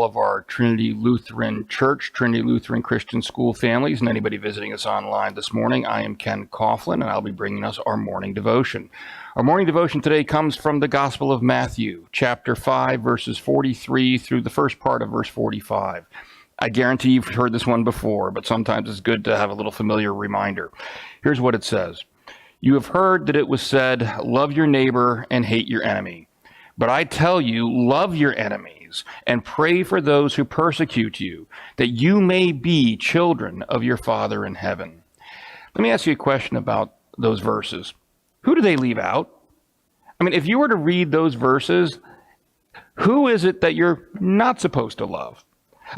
of our Trinity Lutheran Church, Trinity Lutheran Christian School families, and anybody visiting us online this morning. I am Ken Coughlin, and I'll be bringing us our morning devotion. Our morning devotion today comes from the Gospel of Matthew, chapter 5, verses 43 through the first part of verse 45. I guarantee you've heard this one before, but sometimes it's good to have a little familiar reminder. Here's what it says. You have heard that it was said, love your neighbor and hate your enemy. But I tell you, love your enemies and pray for those who persecute you, that you may be children of your Father in heaven. Let me ask you a question about those verses. Who do they leave out? I mean, if you were to read those verses, who is it that you're not supposed to love?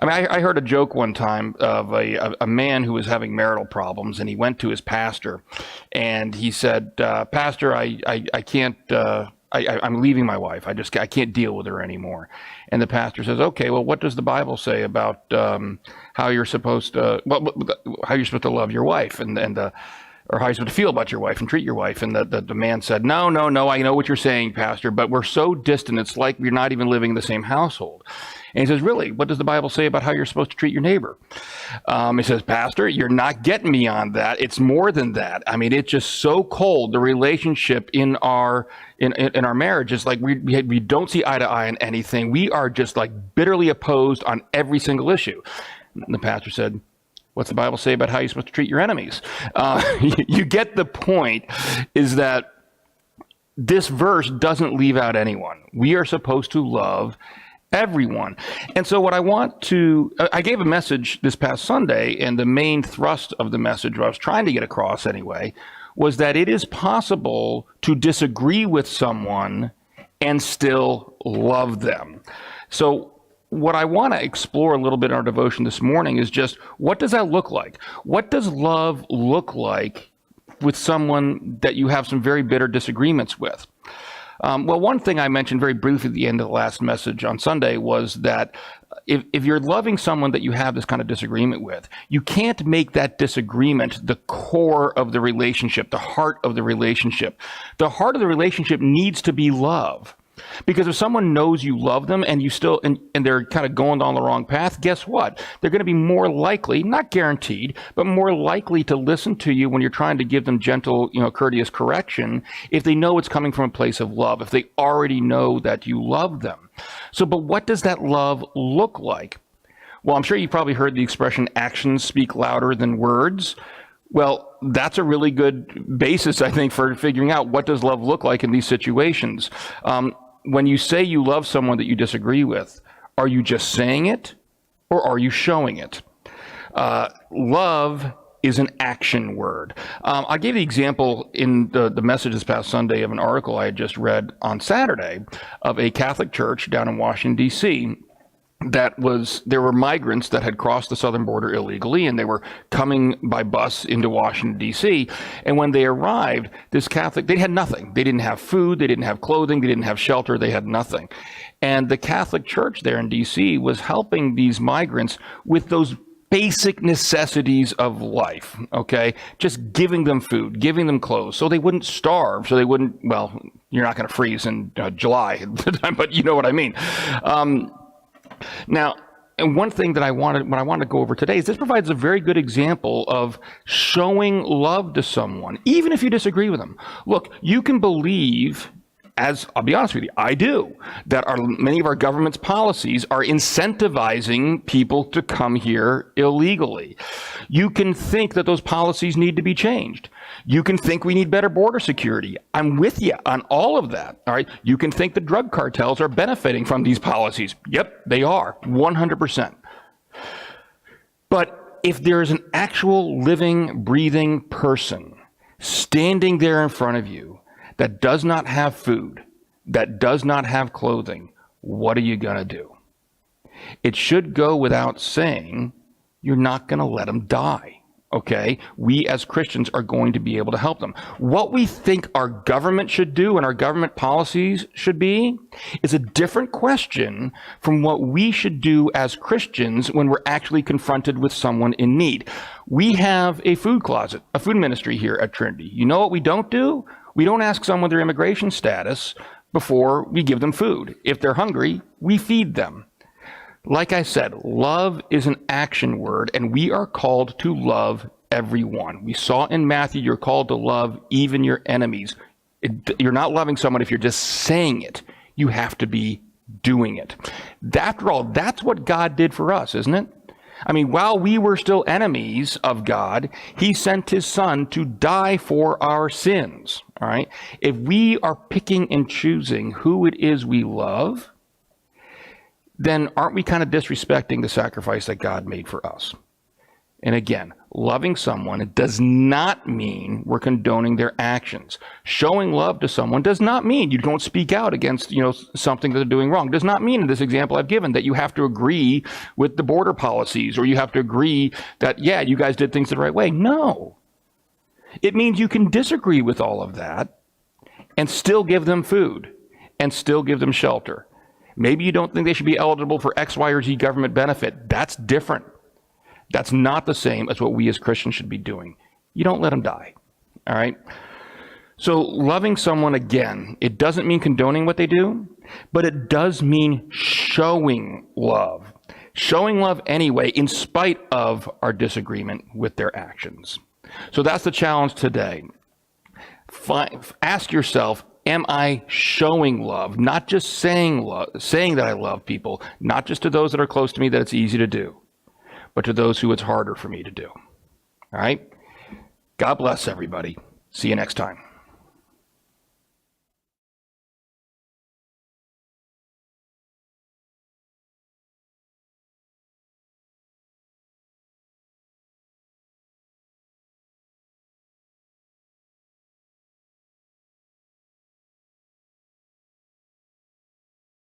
I mean, I heard a joke one time of a man who was having marital problems, and he went to his pastor, and he said, Pastor, I can't, I'm leaving my wife. I can't deal with her anymore. And the pastor says, okay, well, what does the Bible say about how you're supposed to love your wife or how you're supposed to feel about your wife and treat your wife? And the man said, no, I know what you're saying, Pastor, but we're so distant, it's like we're not even living in the same household. And he says, really, what does the Bible say about how you're supposed to treat your neighbor? He says, Pastor, you're not getting me on that. It's more than that. I mean, it's just so cold. The relationship in our marriage is like we don't see eye to eye on anything. We are just like bitterly opposed on every single issue. And the pastor said, what's the Bible say about how you're supposed to treat your enemies? You get the point, is that this verse doesn't leave out anyone. We are supposed to love everyone. And so I gave a message this past Sunday, and the main thrust of the message, what I was trying to get across anyway, was that it is possible to disagree with someone and still love them. So what I want to explore a little bit in our devotion this morning is just, what does that look like? What does love look like with someone that you have some very bitter disagreements with? Well, one thing I mentioned very briefly at the end of the last message on Sunday was that if you're loving someone that you have this kind of disagreement with, you can't make that disagreement the core of the relationship, the heart of the relationship. The heart of the relationship needs to be love. Because if someone knows you love them and you still and they're kind of going down the wrong path, guess what? They're going to be more likely, not guaranteed, but more likely to listen to you when you're trying to give them gentle, courteous correction, if they know it's coming from a place of love, if they already know that you love them. So, but what does that love look like? Well, I'm sure you've probably heard the expression, actions speak louder than words. Well, that's a really good basis, I think, for figuring out what does love look like in these situations. When you say you love someone that you disagree with, are you just saying it or are you showing it? Love is an action word. I gave the example in the message this past Sunday of an article I had just read on Saturday of a Catholic church down in Washington, D.C., there were migrants that had crossed the southern border illegally, and they were coming by bus into Washington, D.C. And when they arrived, they had nothing. They didn't have food, they didn't have clothing, they didn't have shelter, they had nothing. And the Catholic Church there in D.C. was helping these migrants with those basic necessities of life, okay? Just giving them food, giving them clothes, so they wouldn't starve, so they wouldn't, well, you're not going to freeze in July, but you know what I mean. Now, and one thing that I wanted to go over today is this provides a very good example of showing love to someone, even if you disagree with them. Look, you can believe, as I'll be honest with you, I do, that many of our government's policies are incentivizing people to come here illegally. You can think that those policies need to be changed. You can think we need better border security. I'm with you on all of that, all right? You can think the drug cartels are benefiting from these policies. Yep, they are, 100%. But if there is an actual living, breathing person standing there in front of you that does not have food, that does not have clothing, what are you going to do? It should go without saying, you're not going to let them die. Okay, we as Christians are going to be able to help them. What we think our government should do and our government policies should be is a different question from what we should do as Christians when we're actually confronted with someone in need. We have a food closet, a food ministry here at Trinity. You know what we don't do? We don't ask someone their immigration status before we give them food. If they're hungry, we feed them. Like I said, love is an action word, and we are called to love everyone. We saw in Matthew, you're called to love even your enemies. You're not loving someone if you're just saying it. You have to be doing it. After all, that's what God did for us, isn't it? I mean, while we were still enemies of God, he sent his son to die for our sins, all right? If we are picking and choosing who it is we love, then aren't we kind of disrespecting the sacrifice that God made for us? And again, loving someone does not mean we're condoning their actions. Showing love to someone does not mean you don't speak out against, something that they're doing wrong. Does not mean in this example I've given that you have to agree with the border policies or you have to agree that, yeah, you guys did things the right way. No. It means you can disagree with all of that and still give them food and still give them shelter. Maybe you don't think they should be eligible for X, Y, or Z government benefit. That's different. That's not the same as what we as Christians should be doing. You don't let them die, all right? So loving someone, again, it doesn't mean condoning what they do, but it does mean showing love. Showing love anyway, in spite of our disagreement with their actions. So that's the challenge today. Ask yourself, am I showing love? Not just saying that I love people, not just to those that are close to me that it's easy to do, but to those who it's harder for me to do. All right? God bless everybody. See you next time.